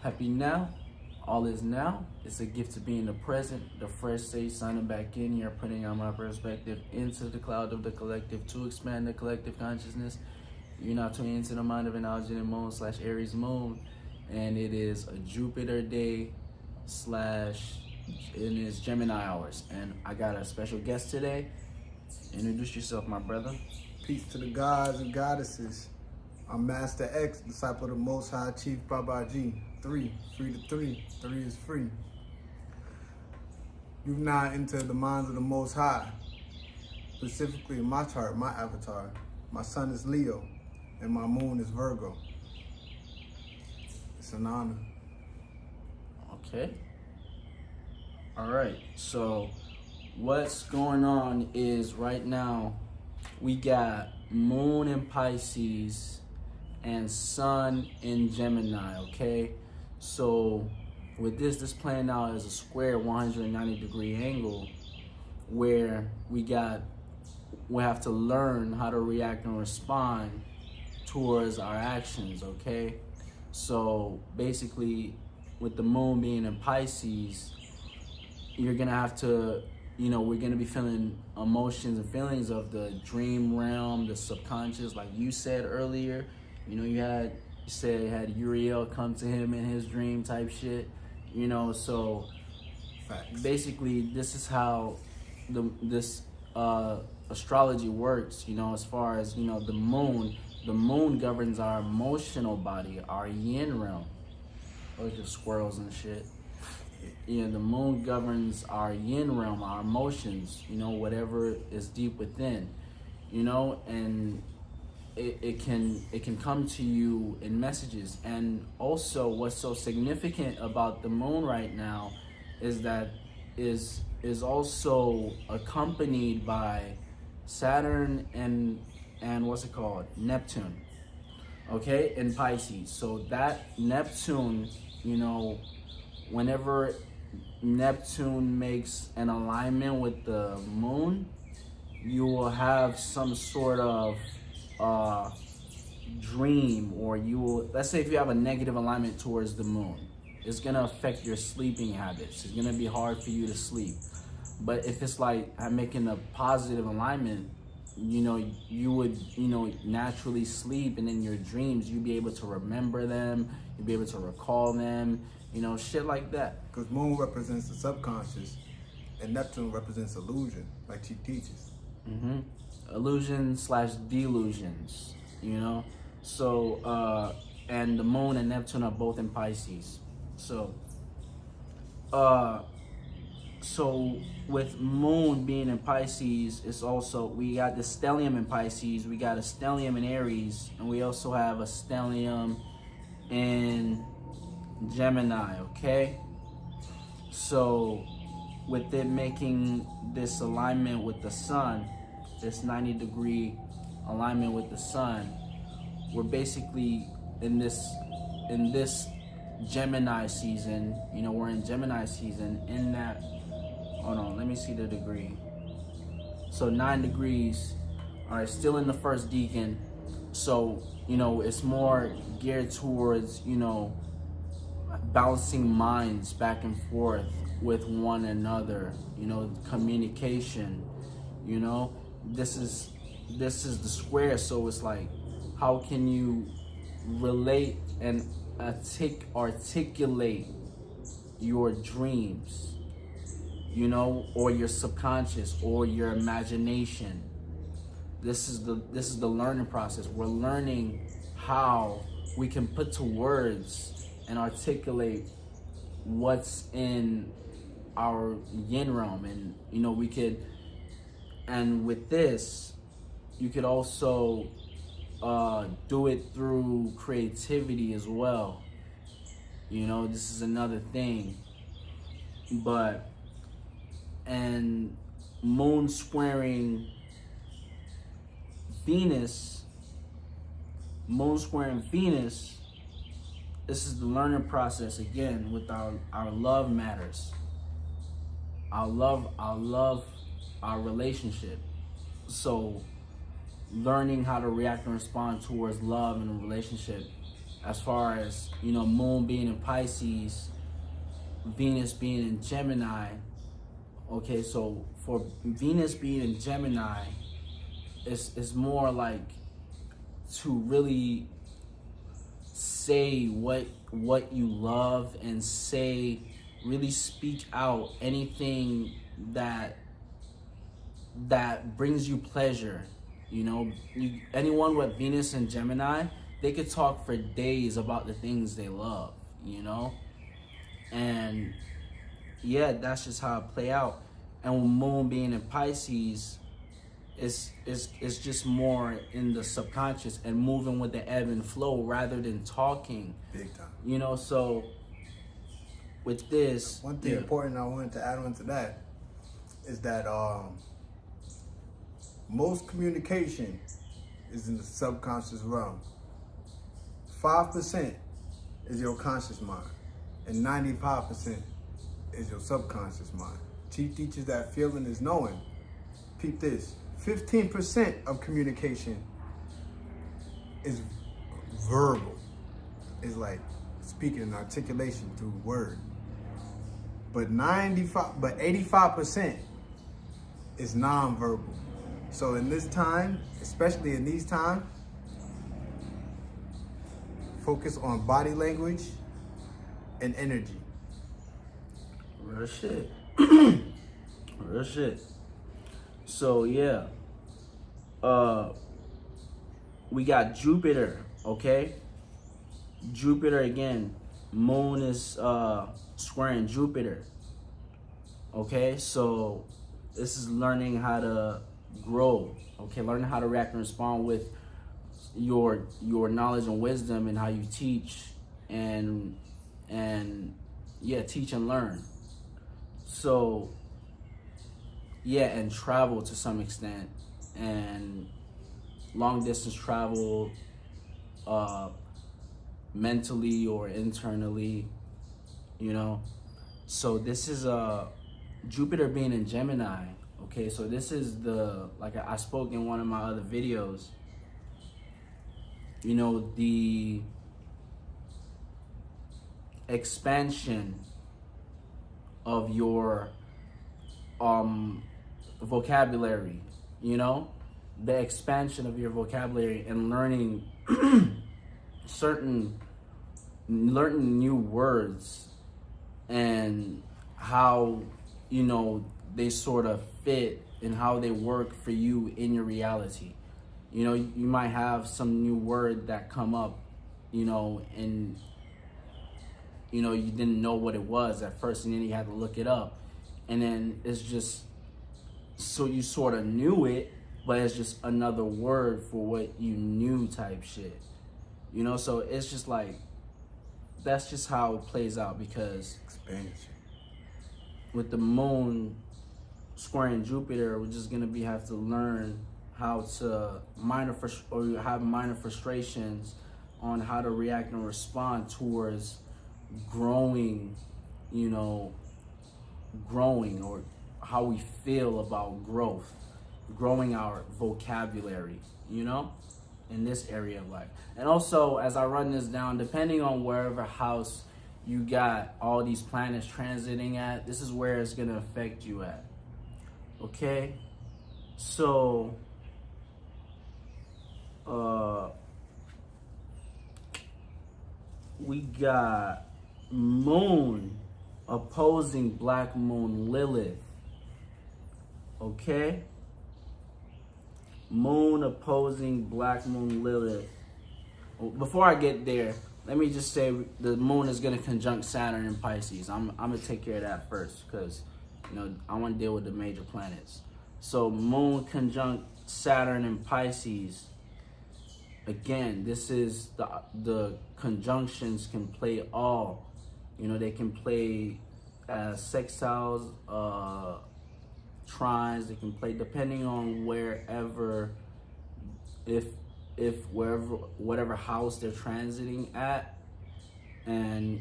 Happy now. All is now. It's a gift to be in the present. The fresh stage signing back in here, putting out my perspective into the cloud of the collective to expand the collective consciousness. You're now tuning into the mind of an Algerian moon / Aries moon. And it is a Jupiter day / it is Gemini hours. And I got a special guest today. Introduce yourself, my brother. Peace to the gods and goddesses. I'm Master X, disciple of the Most High Chief Babaji. 3, free to 3. 3 is free. You've now entered the minds of the Most High. Specifically in my chart, my avatar. My sun is Leo, and my moon is Virgo. It's an honor. Okay. All right. So what's going on is right now we got moon in Pisces and sun in Gemini, okay? So with this playing out as a square 190-degree angle where we have to learn how to react and respond towards our actions, okay? So basically with the moon being in Pisces, you're gonna have to, we're gonna be feeling emotions and feelings of the dream realm, the subconscious, like you said earlier. You said you had Uriel come to him in his dream type shit. So Facts. basically this is how this astrology works, as far as, the moon governs our emotional body, our yin realm. Those are squirrels and shit. Yeah, the moon governs our yin realm, our emotions, whatever is deep within, and it can come to you in messages. And also what's so significant about the moon right now is that is also accompanied by Saturn and what's it called? Neptune. Okay, in Pisces. So that Neptune, whenever Neptune makes an alignment with the moon, you will have some sort of dream, or let's say if you have a negative alignment towards the moon, it's gonna affect your sleeping habits. It's gonna be hard for you to sleep. But if it's like I'm making a positive alignment, you would, naturally sleep, and in your dreams, you'd be able to remember them, you'd be able to recall them, shit like that. Because moon represents the subconscious, and Neptune represents illusion, like she teaches. Mm-hmm. Illusion / delusions, So, and the moon and Neptune are both in Pisces. So with moon being in Pisces, it's also, we got the stellium in Pisces, we got a stellium in Aries, and we also have a stellium in Gemini, okay? So with it making this alignment with the sun, this 90-degree alignment with the sun, we're basically in this Gemini season, we're in Gemini season. In that, hold on, let me see the degree. So 9 degrees, all right, still in the first decan. So, it's more geared towards, bouncing minds back and forth with one another, communication, This is the square, so it's like, how can you relate and articulate your dreams, or your subconscious or your imagination? This is the learning process. We're learning how we can put to words and articulate what's in our yin realm, and we could. And with this, you could also do it through creativity as well. This is another thing. And moon squaring Venus, this is the learning process again with our love matters. Our relationship. So learning how to react and respond towards love and a relationship as far as, you know, moon being in Pisces, Venus being in Gemini. Okay, so for Venus being in Gemini, it's more like to really say what you love, and say, really speak out anything that brings you pleasure. You know, anyone with Venus and Gemini, they could talk for days about the things they love, you know? And yeah, that's just how it play out. And with moon being in Pisces, it's just more in the subconscious and moving with the ebb and flow rather than talking. Big time. You know, so with this, one thing important I wanted to add on to that is that most communication is in the subconscious realm. 5% is your conscious mind, and 95% is your subconscious mind. Chief teaches that feeling is knowing. Peep this. 15% of communication is verbal. It's like speaking and articulation through word. But 85% is nonverbal. So in this time, especially in these times, focus on body language and energy. Real shit. Real shit. So yeah, we got Jupiter, okay? Jupiter again, moon is squaring Jupiter, okay? So this is learning how to grow, okay? Learning how to react and respond with your knowledge and wisdom, and how you teach and yeah, teach and learn. So yeah, and travel to some extent, and long distance travel, mentally or internally, you know. So this is Jupiter being in Gemini. Okay, so this is the, like I spoke in one of my other videos, you know, the expansion of your vocabulary, you know, the expansion of your vocabulary and learning learning new words, and how, you know, they sort of fit and how they work for you in your reality. You know, you might have some new word that come up, you know, and you know, you didn't know what it was at first, and then you had to look it up, and then it's just, so you sort of knew it, but it's just another word for what you knew type shit, you know. So it's just like, that's just how it plays out, because Expansion. with the moon squaring Jupiter, we're just gonna have to learn how to have minor frustrations on how to react and respond towards growing, you know, or how we feel about growing our vocabulary, you know, in this area of life. And also, as I run this down, depending on wherever house you got all these planets transiting at, this is where it's gonna affect you at. Okay, so we got moon opposing black moon Lilith. Okay, moon opposing black moon Lilith. Before I get there, let me just say the moon is gonna conjunct Saturn in Pisces. I'm gonna take care of that first, because, you know, I want to deal with the major planets. So moon conjunct Saturn in Pisces. Again, this is the conjunctions can play all. You know, they can play sextiles, trines. They can play depending on wherever, whatever house they're transiting at, and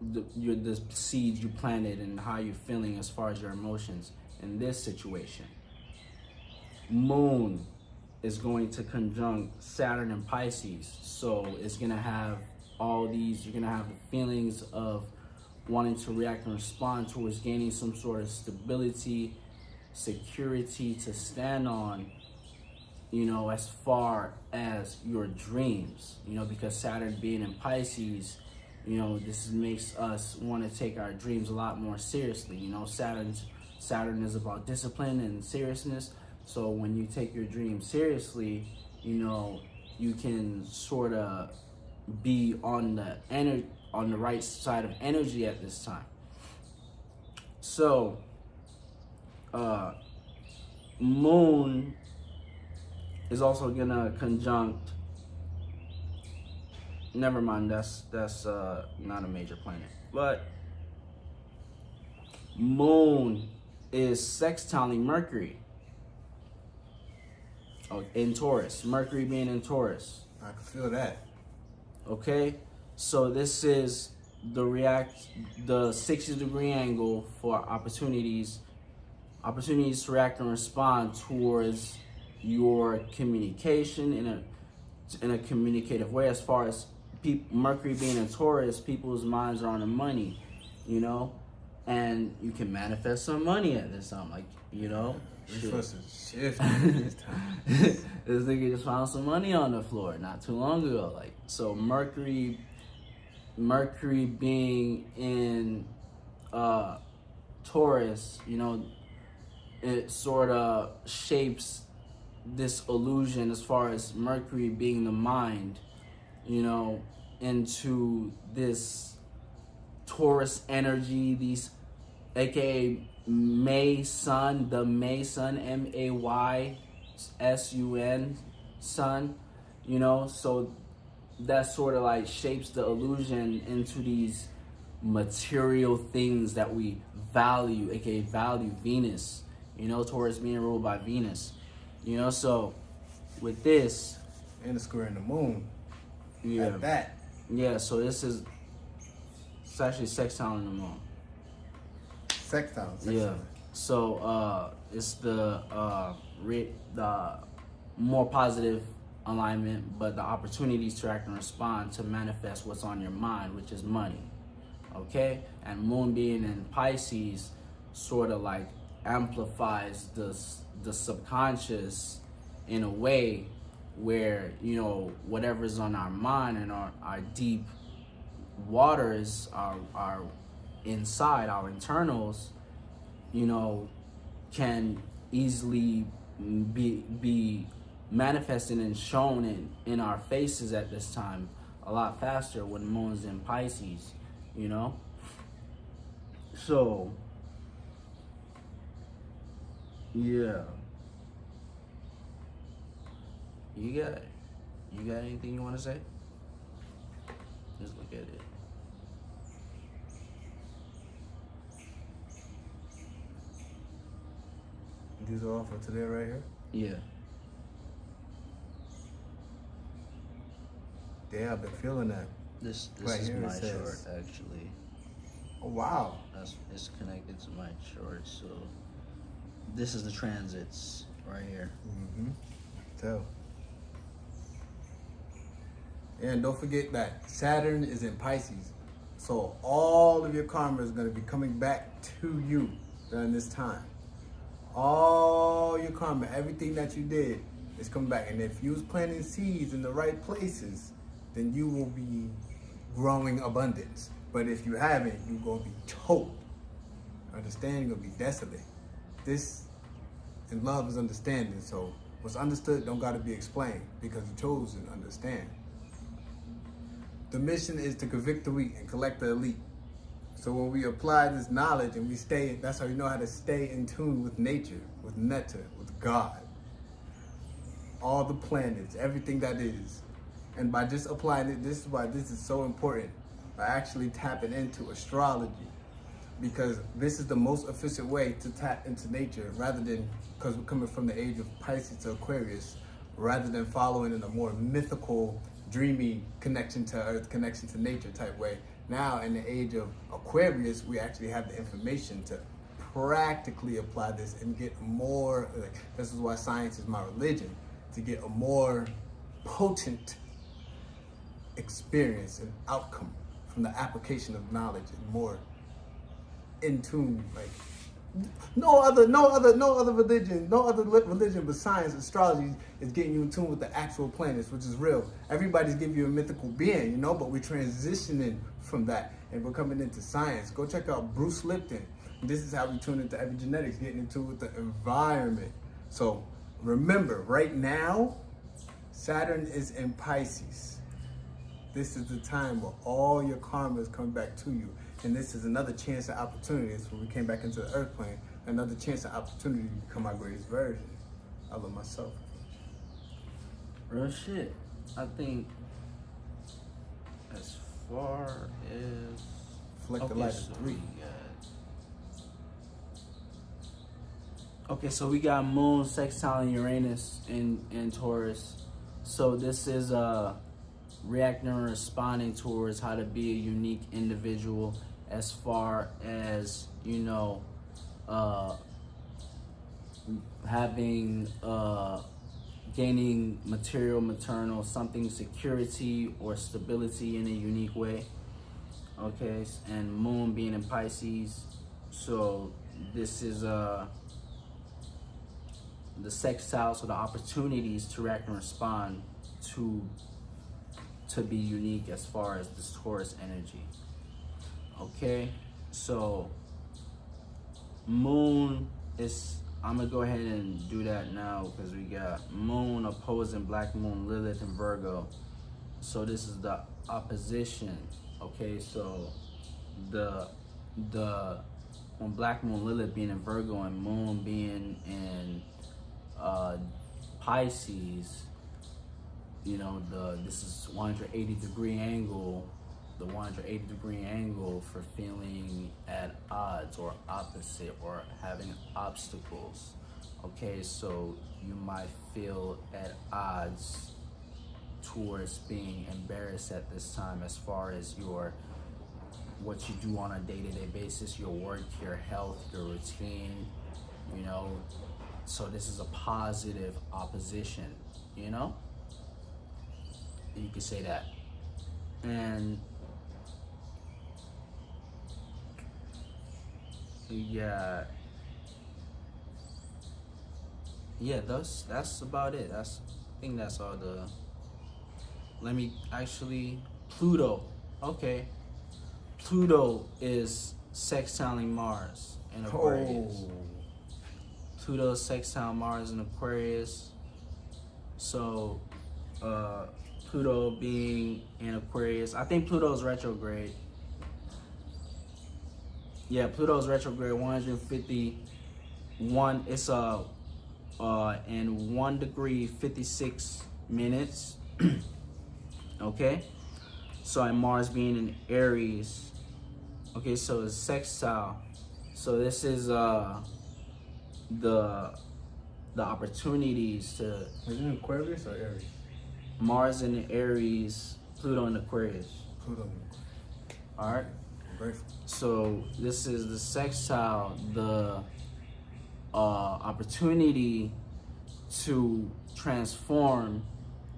the seeds you planted and how you're feeling as far as your emotions in this situation. Moon is going to conjunct Saturn and Pisces. So it's going to have all these, you're going to have the feelings of wanting to react and respond towards gaining some sort of stability, security to stand on, you know, as far as your dreams, you know, because Saturn being in Pisces, you know, this makes us want to take our dreams a lot more seriously. You know, Saturn is about discipline and seriousness. So when you take your dreams seriously, you know, you can sort of be on the right side of energy at this time. So, Moon is also gonna conjunct. Never mind, that's not a major planet, but Moon is sextiling Mercury. Oh, in Taurus. Mercury being in Taurus. I can feel that. Okay, so this is the 60-degree angle for opportunities to react and respond towards your communication in a communicative way. As far as Mercury being in Taurus, people's minds are on the money, you know, and you can manifest some money at this time, like, you know. Resources shift this time. This nigga just found some money on the floor not too long ago. Like, so Mercury being in Taurus, you know, it sort of shapes this illusion as far as Mercury being the mind, you know, into this Taurus energy, these aka May Sun, the May Sun, Maysun, Sun, you know, so that sort of like shapes the illusion into these material things that we value, aka value Venus, you know, Taurus being ruled by Venus, you know, so with this. And the square in the moon. Yeah. At that. Yeah, so it's actually sextile in the moon. Sextile. Yeah. So it's the more positive alignment, but the opportunities to act and respond to manifest what's on your mind, which is money. Okay? And Moon being in Pisces sort of like amplifies the subconscious in a way where, you know, whatever's on our mind and our deep waters, our inside, our internals, you know, can easily be manifested and shown in our faces at this time a lot faster when Moon's in Pisces, you know. So yeah, you got anything you want to say? Just look at it. These are all for today right here? Yeah. Yeah, I've been feeling that. This Right is here it my says- short, actually. Oh, wow. It's connected to my short, so this is the transits right here. Mm-hmm. So. And don't forget that Saturn is in Pisces. So all of your karma is going to be coming back to you during this time. All your karma, everything that you did is coming back. And if you was planting seeds in the right places, then you will be growing abundance. But if you haven't, you're going to be choked. Understand? You're going to be desolate. This in love is understanding. So what's understood don't got to be explained because the chosen understand. The mission is to convict the weak and collect the elite. So when we apply this knowledge and we stay, that's how you know how to stay in tune with nature, with nectar, with God. All the planets, everything that is. And by just applying it, this is why this is so important. By actually tapping into astrology. Because this is the most efficient way to tap into nature rather than, because we're coming from the age of Pisces to Aquarius, rather than following in a more mythical, dreamy connection to earth, connection to nature type way. Now in the age of Aquarius, we actually have the information to practically apply this and get more, like, this is why science is my religion, to get a more potent experience and outcome from the application of knowledge and more in tune, like no other religion but science, astrology is getting you in tune with the actual planets, which is real. Everybody's giving you a mythical being, you know, but we're transitioning from that and we're coming into science. Go check out Bruce Lipton. This is how we tune into epigenetics, getting into with the environment. So remember, right now, Saturn is in Pisces. This is the time where all your karma is coming back to you. And this is another chance and opportunity. It's when we came back into the earth plane, another chance and opportunity to become my greatest version. I love myself. Real shit. I think as far as Flick the light so of 3. Okay, so we got Moon sextile Uranus in Taurus. So this is reacting and responding towards how to be a unique individual as far as, you know, having gaining material, maternal, something security or stability in a unique way. Okay, and Moon being in Pisces, so this is the sextile, so the opportunities to react and respond to be unique as far as this Taurus energy. Okay, so Moon is, I'm gonna go ahead and do that now because we got Moon opposing Black Moon Lilith in Virgo. So this is the opposition. Okay, so the when Black Moon Lilith being in Virgo and Moon being in Pisces, you know, this is 180-degree angle, the 180-degree angle for feeling at odds or opposite or having obstacles. Okay, so you might feel at odds towards being embarrassed at this time as far as what you do on a day-to-day basis, your work, your health, your routine, you know. So this is a positive opposition, you know? You could say that. And yeah, that's about it. I think that's all the, let me actually, Pluto. Okay. Pluto is sextiling Mars in Aquarius. Oh. Pluto sextile Mars in Aquarius. So Pluto being in Aquarius, I think Pluto's retrograde. Yeah, Pluto's retrograde 151. It's in 1 degree 56 minutes. Okay, so and Mars being in Aries. Okay, so it's sextile. So this is the opportunities to. Is it in Aquarius or Aries? Mars in Aries, Pluto in Aquarius. Pluto. All right. I'm grateful. So this is the sextile, the opportunity to transform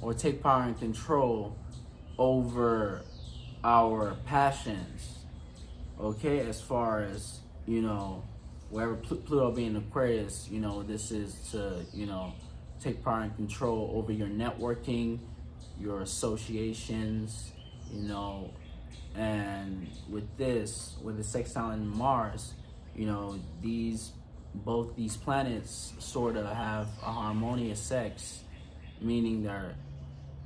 or take power and control over our passions. Okay, as far as, you know, wherever Pluto being Aquarius, you know, this is to, you know, take power and control over your networking, your associations, you know. And with this, with the sextile and Mars, you know, both these planets sort of have a harmonious sex, meaning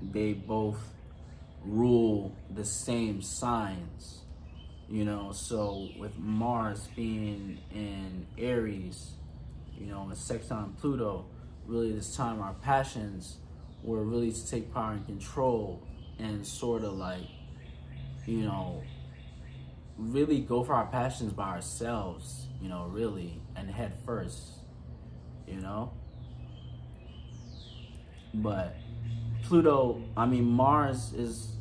they both rule the same signs, you know. So with Mars being in Aries, you know, and sextile and Pluto, really this time our passions were really to take power and control and sort of like, you know, really go for our passions by ourselves, you know, really, and head first, you know. But Mars is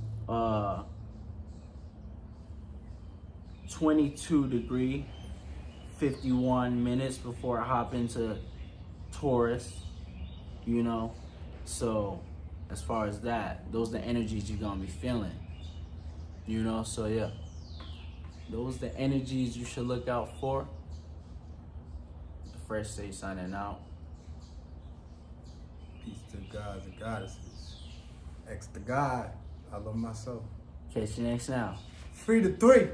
22 degree 51 minutes before I hop into Taurus, you know. So, as far as that, those are the energies you're gonna be feeling. You know, so yeah. Those are the energies you should look out for. The Fresh State signing out. Peace to gods and goddesses. X to God. I love myself. Catch you next now. Free to 3.